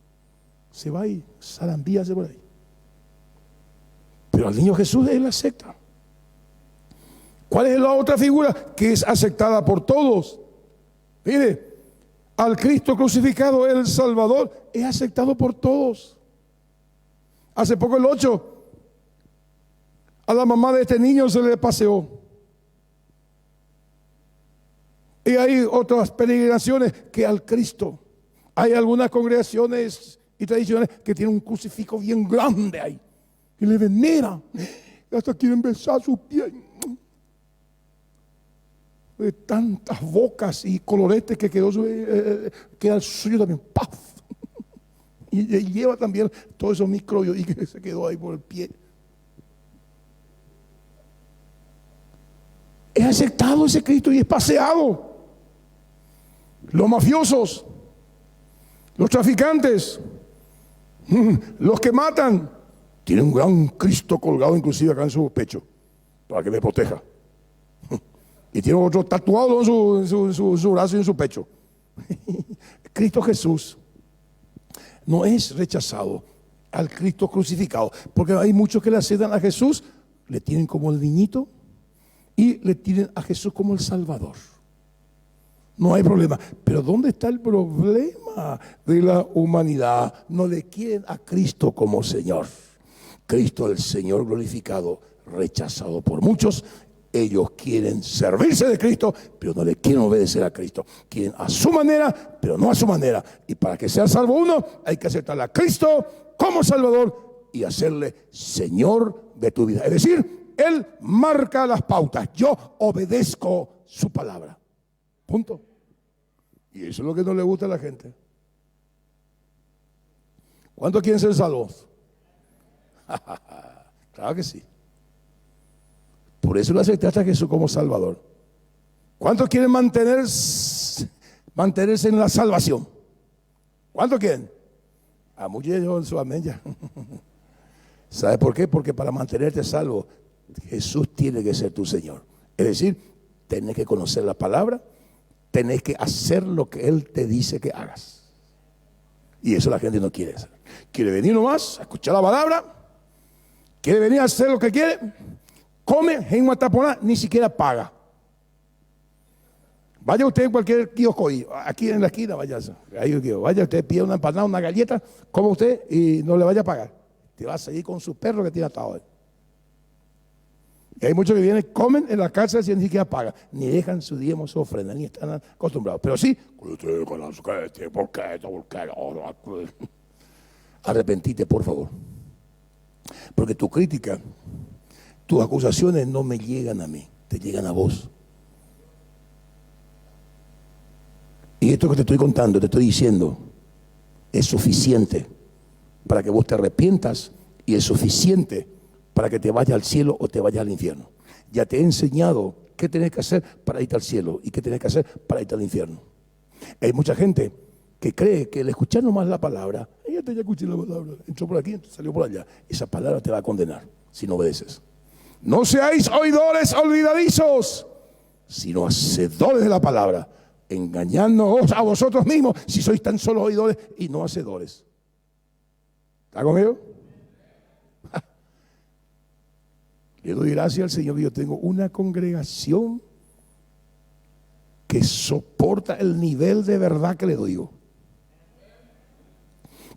Se va y zarambíase por ahí. Pero al niño Jesús él acepta. ¿Cuál es la otra figura que es aceptada por todos? Mire, al Cristo crucificado, el Salvador, es aceptado por todos. Hace poco el 8, a la mamá de este niño se le paseó. Y hay otras peregrinaciones que al Cristo. Hay algunas congregaciones y tradiciones que tienen un crucifijo bien grande ahí. Y le veneran. Hasta quieren besar su pies. De tantas bocas y coloretes que queda el suyo también. ¡Paf! Y lleva también todos esos microbios y que se quedó ahí por el pie. Es aceptado ese Cristo y es paseado. Los mafiosos, los traficantes, los que matan, Tiene un gran Cristo colgado inclusive acá en su pecho, para que me proteja. Y tiene otro tatuado en su brazo y en su pecho. Cristo Jesús no es rechazado al Cristo crucificado, porque hay muchos que le aceptan a Jesús, le tienen como el niñito y le tienen a Jesús como el Salvador. No hay problema. Pero ¿dónde está el problema de la humanidad? No le quieren a Cristo como Señor. Cristo el Señor glorificado, rechazado por muchos. Ellos quieren servirse de Cristo, pero no le quieren obedecer a Cristo. Quieren a su manera, pero no a su manera. Y para que sea salvo uno, hay que aceptar a Cristo como Salvador y hacerle Señor de tu vida. Es decir, Él marca las pautas. Yo obedezco su palabra. Punto. Y eso es lo que no le gusta a la gente. ¿Cuántos quieren ser salvos? Claro que sí. Por eso lo aceptaste a Jesús como Salvador. ¿Cuántos quieren mantenerse en la salvación? ¿Cuántos quieren? A muchos en su amén ya. ¿Sabe por qué? Porque para mantenerte salvo, Jesús tiene que ser tu Señor. Es decir, tenés que conocer la palabra, tenés que hacer lo que Él te dice que hagas. Y eso la gente no quiere hacer. Quiere venir nomás a escuchar la palabra, quiere venir a hacer lo que quiere, come en una taponada, ni siquiera paga. Vaya usted en cualquier kiosco, aquí en la esquina, vaya usted, pide una empanada, una galleta, coma usted y no le vaya a pagar. Te va a seguir con su perro que tiene atado ahí. Y hay muchos que vienen, comen en la cárcel sin ni siquiera pagan, ni dejan su diezmo, su ofrenda, ni están acostumbrados. Pero sí, arrepentite, por favor. Porque tu crítica, tus acusaciones no me llegan a mí, te llegan a vos. Y esto que te estoy contando, te estoy diciendo, es suficiente para que vos te arrepientas y es suficiente para que te vayas al cielo o te vayas al infierno. Ya te he enseñado qué tenés que hacer para irte al cielo y qué tenés que hacer para irte al infierno. Hay mucha gente que cree que al escuchar nomás la palabra, ya escuché la palabra, entró por aquí, salió por allá, esa palabra te va a condenar si no obedeces. No seáis oidores olvidadizos, sino hacedores de la palabra, engañándoos a vosotros mismos si sois tan solo oidores y no hacedores. ¿Está conmigo? Le doy gracias al Señor que yo tengo una congregación que soporta el nivel de verdad que le doy yo.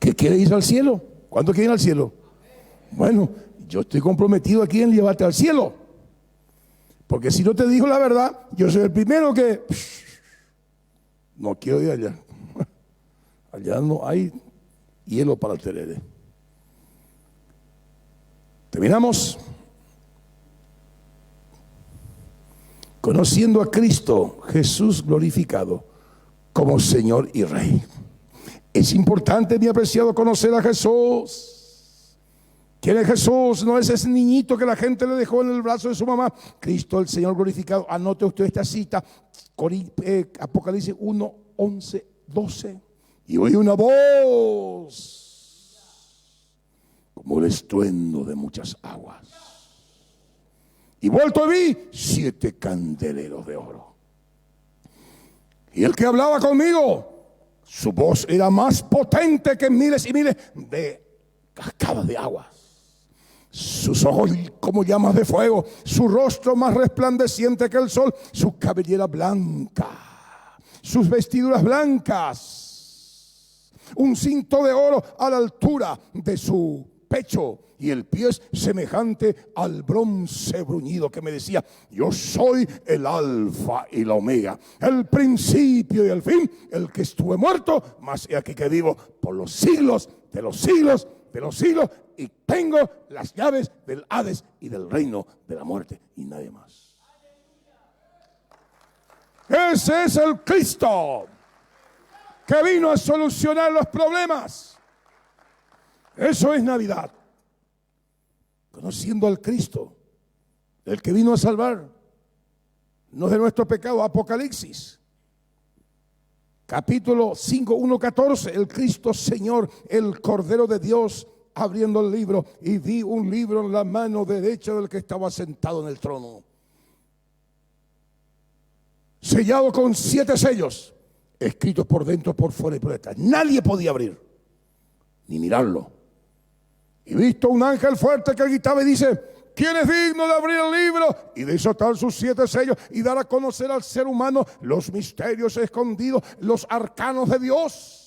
¿Que quiere ir al cielo? ¿Cuánto quieren ir al cielo? Bueno, yo estoy comprometido aquí en llevarte al cielo. Porque si no te digo la verdad, yo soy el primero que no quiero ir allá. Allá no hay hielo para el tereré. Terminamos. Conociendo a Cristo, Jesús glorificado como Señor y Rey. Es importante, mi apreciado, conocer a Jesús. ¿Quién es Jesús? No es ese niñito que la gente le dejó en el brazo de su mamá. Cristo, el Señor glorificado. Anote usted esta cita, Apocalipsis 1, 11, 12. Y oí una voz como el estruendo de muchas aguas. Y vuelto vi 7 candeleros de oro. Y el que hablaba conmigo, su voz era más potente que miles y miles de cascadas de aguas. Sus ojos como llamas de fuego, su rostro más resplandeciente que el sol, su cabellera blanca, sus vestiduras blancas, un cinto de oro a la altura de su pecho y el pie es semejante al bronce bruñido, que me decía: yo soy el alfa y la omega, el principio y el fin, el que estuve muerto, mas he aquí que vivo por los siglos de los siglos de los siglos, y tengo las llaves del Hades y del reino de la muerte, y nadie más. Ese es el Cristo que vino a solucionar los problemas. Eso es Navidad. Conociendo al Cristo, el que vino a salvar, no de nuestro pecado. Apocalipsis, capítulo 5, 1, 14. El Cristo Señor, el Cordero de Dios, abriendo el libro, y vi un libro en la mano derecha del que estaba sentado en el trono, sellado con 7 sellos, escritos por dentro, por fuera y por detrás. Nadie podía abrir ni mirarlo. Y visto un ángel fuerte que gritaba y dice: ¿quién es digno de abrir el libro y desatar sus 7 sellos y dar a conocer al ser humano los misterios escondidos, los arcanos de Dios?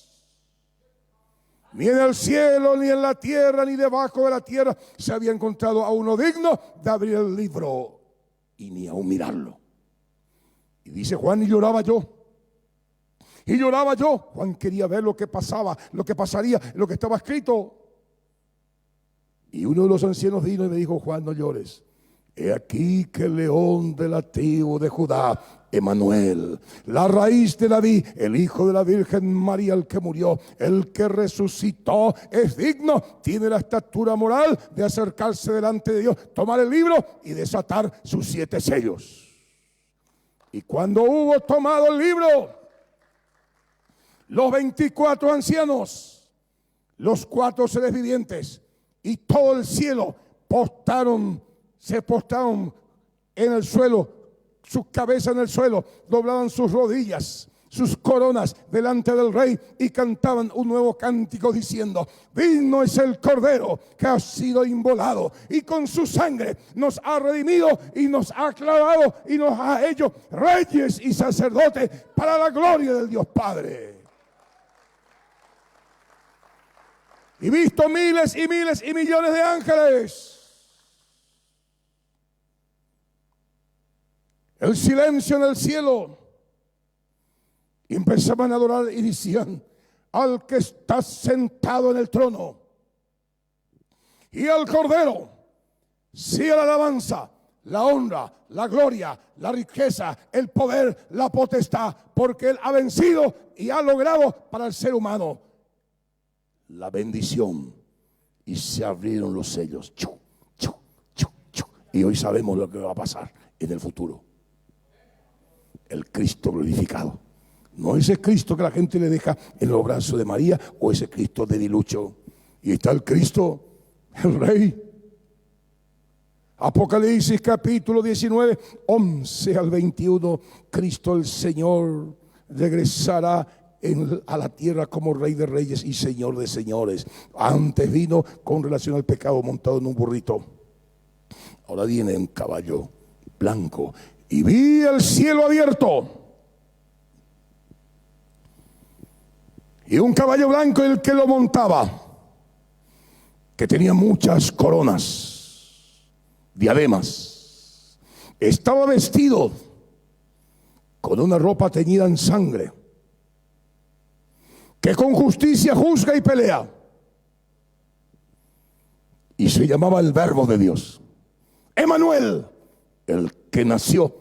Ni en el cielo, ni en la tierra, ni debajo de la tierra se había encontrado a uno digno de abrir el libro y ni aún mirarlo. Y dice Juan: y lloraba yo. Y lloraba yo. Juan quería ver lo que pasaba, lo que pasaría, lo que estaba escrito. Y uno de los ancianos vino y me dijo: Juan, no llores. He aquí que el león de la tribu de Judá, Emanuel, la raíz de David, el hijo de la Virgen María, el que murió, el que resucitó, es digno, tiene la estatura moral de acercarse delante de Dios, tomar el libro y desatar sus 7 sellos. Y cuando hubo tomado el libro, los 24 ancianos, los 4 seres vivientes y todo el cielo se postraron en el suelo, sus cabezas en el suelo, doblaban sus rodillas, sus coronas delante del rey y cantaban un nuevo cántico diciendo: digno es el Cordero que ha sido inmolado y con su sangre nos ha redimido y nos ha clavado y nos ha hecho reyes y sacerdotes para la gloria del Dios Padre. Y visto miles y miles y millones de ángeles. El silencio en el cielo. Y empezaban a adorar y decían: al que está sentado en el trono y al Cordero sea la alabanza, la honra, la gloria, la riqueza, el poder, la potestad, porque Él ha vencido y ha logrado para el ser humano la bendición. Y se abrieron los sellos. Y hoy sabemos lo que va a pasar en el futuro. El Cristo glorificado. No ese Cristo que la gente le deja en los brazos de María, o ese Cristo de dilucho. Y está el Cristo, el Rey. Apocalipsis capítulo 19, 11 al 21. Cristo el Señor regresará a la tierra como Rey de reyes y Señor de señores. Antes vino con relación al pecado montado en un burrito. Ahora viene en caballo blanco. Y vi el cielo abierto y un caballo blanco, el que lo montaba, que tenía muchas coronas, diademas. Estaba vestido con una ropa teñida en sangre, que con justicia juzga y pelea. Y se llamaba el Verbo de Dios, Emanuel, el que nació,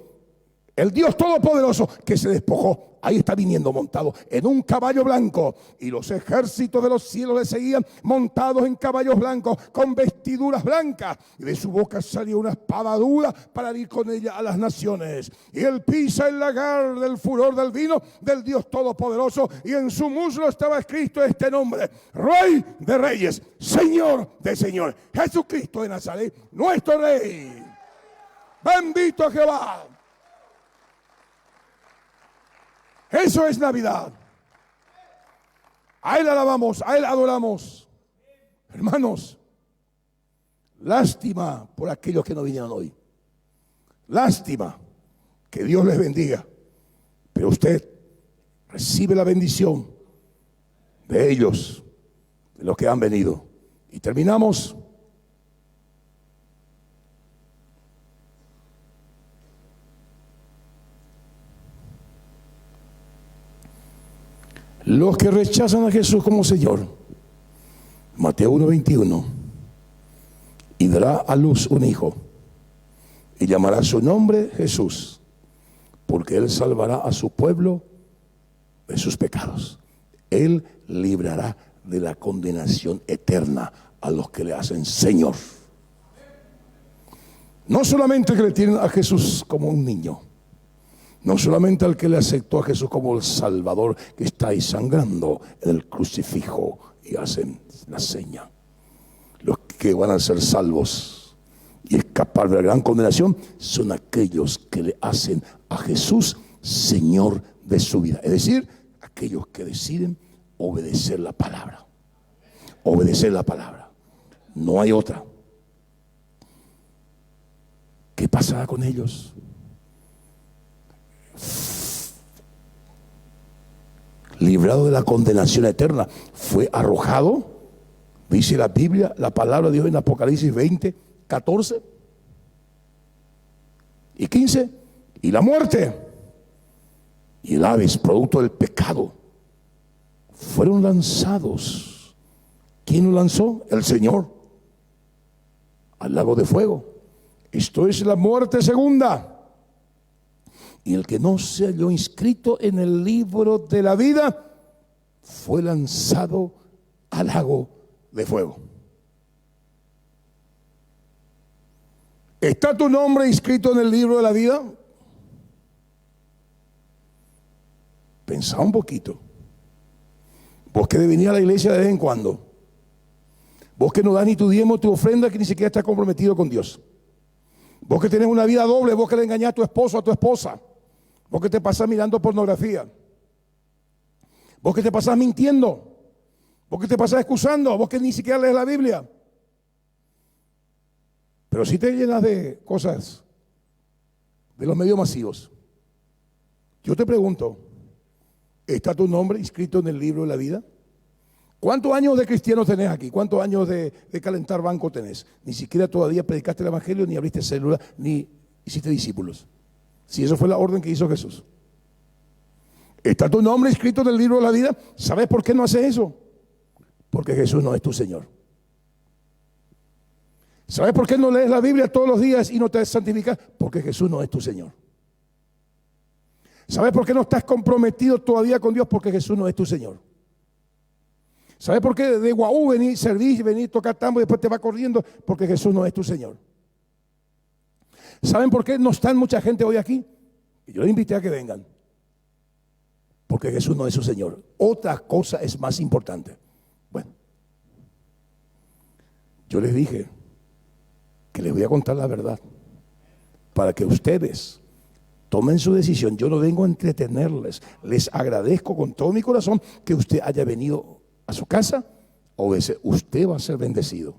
el Dios Todopoderoso que se despojó. Ahí está viniendo montado en un caballo blanco, y los ejércitos de los cielos le seguían montados en caballos blancos con vestiduras blancas, y de su boca salió una espada dura para ir con ella a las naciones. Y él pisa el lagar del furor del vino del Dios Todopoderoso, y en su muslo estaba escrito este nombre: Rey de reyes, Señor de señores, Jesucristo de Nazaret, nuestro Rey. Bendito Jehová. Eso es Navidad. A Él alabamos, a Él adoramos. Hermanos, lástima por aquellos que no vinieron hoy. Lástima. Que Dios les bendiga. Pero usted recibe la bendición de ellos, de los que han venido. Y terminamos. Los que rechazan a Jesús como Señor, Mateo 1:21, y dará a luz un hijo, y llamará su nombre Jesús, porque Él salvará a su pueblo de sus pecados. Él librará de la condenación eterna a los que le hacen Señor. No solamente que le tienen a Jesús como un niño, no solamente al que le aceptó a Jesús como el Salvador, que está ahí sangrando en el crucifijo y hacen la seña, Los que van a ser salvos y escapar de la gran condenación son aquellos que le hacen a Jesús Señor de su vida. Es decir, aquellos que deciden obedecer la palabra. Obedecer la palabra. No hay otra. ¿Qué pasará con ellos? Librado de la condenación eterna, fue arrojado, dice la Biblia, la palabra de Dios en Apocalipsis 20, 14 y 15, y la muerte y el Hades, producto del pecado, fueron lanzados. ¿Quién los lanzó? El Señor, al lago de fuego. Esto es la muerte segunda. Y el que no se halló inscrito en el libro de la vida fue lanzado al lago de fuego. ¿Está tu nombre inscrito en el libro de la vida? Pensá un poquito. Vos que venís a la iglesia de vez en cuando. Vos que no das ni tu diezmo, tu ofrenda, que ni siquiera estás comprometido con Dios. Vos que tenés una vida doble, vos que le engañás a tu esposo, a tu esposa. Vos que te pasás mirando pornografía. Vos que te pasás mintiendo. Vos que te pasás excusando. Vos que ni siquiera lees la Biblia. Pero si te llenas de cosas de los medios masivos. Yo te pregunto, ¿está tu nombre inscrito en el libro de la vida? ¿Cuántos años de cristiano tenés aquí? ¿Cuántos años de calentar banco tenés? Ni siquiera todavía predicaste el evangelio, ni abriste célula, ni hiciste discípulos. Si eso fue la orden que hizo Jesús. ¿Está tu nombre inscrito en el libro de la vida? ¿Sabes por qué no haces eso? Porque Jesús no es tu Señor. ¿Sabes por qué no lees la Biblia todos los días y no te santificas? Porque Jesús no es tu Señor. ¿Sabes por qué no estás comprometido todavía con Dios? Porque Jesús no es tu Señor. ¿Sabes por qué de Guaú venir, servir, venir, tocar tambo y después te va corriendo? Porque Jesús no es tu Señor. ¿Saben por qué no están mucha gente hoy aquí? Y yo les invité a que vengan. Porque Jesús no es su Señor. Otra cosa es más importante. Bueno, yo les dije que les voy a contar la verdad para que ustedes tomen su decisión. Yo no vengo a entretenerles. Les agradezco con todo mi corazón que usted haya venido a su casa. Obedece. Usted va a ser bendecido.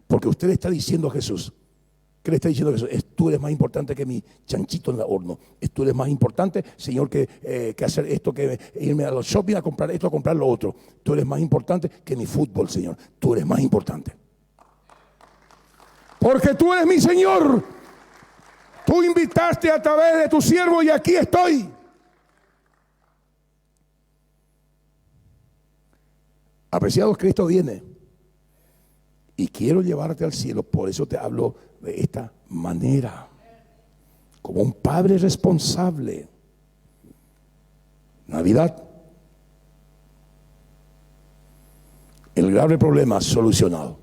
Porque usted le está diciendo a Jesús. ¿Qué le está diciendo a Jesús? Tú eres más importante que mi chanchito en el horno. Tú eres más importante, Señor, que hacer esto, que irme a los shopping a comprar esto, a comprar lo otro. Tú eres más importante que mi fútbol, Señor. Tú eres más importante. Porque tú eres mi Señor. Tú invitaste a través de tu siervo y aquí estoy. Apreciados, Cristo viene y quiero llevarte al cielo. Por eso te hablo de esta manera, como un padre responsable. Navidad, el grave problema solucionado.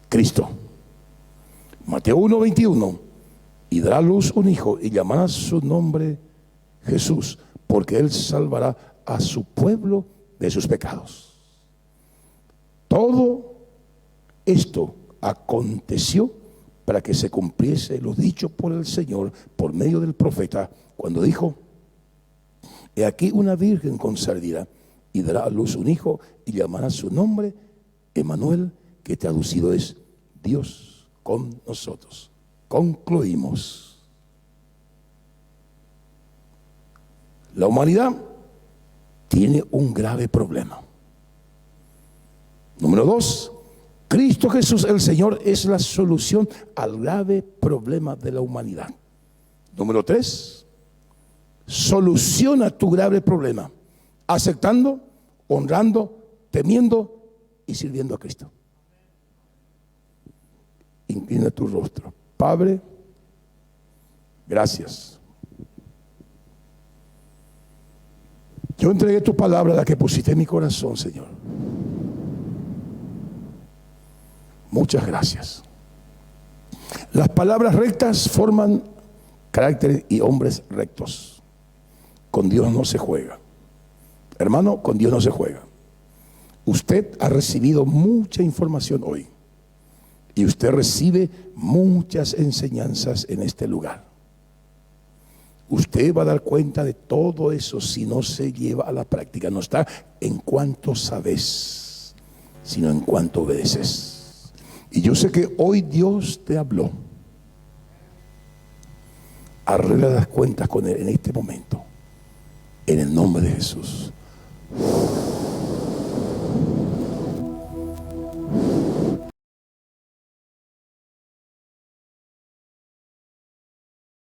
Cristo. Mateo 1:21, y dará a luz un hijo y llamará su nombre Jesús, porque él salvará a su pueblo de sus pecados. Todo esto aconteció para que se cumpliese lo dicho por el Señor por medio del profeta, cuando dijo: he aquí una virgen concebirá y dará a luz un hijo y llamará su nombre Emmanuel, que traducido es Dios con nosotros. Concluimos. La humanidad tiene un grave problema. Número 2, Cristo Jesús el Señor es la solución al grave problema de la humanidad. Número 3, soluciona tu grave problema aceptando, honrando, temiendo y sirviendo a Cristo. Inclina tu rostro. Padre, gracias. Yo entregué tu palabra, la que pusiste en mi corazón, Señor. Muchas gracias. Las palabras rectas forman carácter y hombres rectos. Con Dios no se juega. Hermano, con Dios no se juega. Usted ha recibido mucha información hoy y usted recibe muchas enseñanzas en este lugar. Usted va a dar cuenta de todo eso si no se lleva a la práctica. No está en cuanto sabes, sino en cuanto obedeces. Y yo sé que hoy Dios te habló. Arregla las cuentas con Él en este momento, en el nombre de Jesús.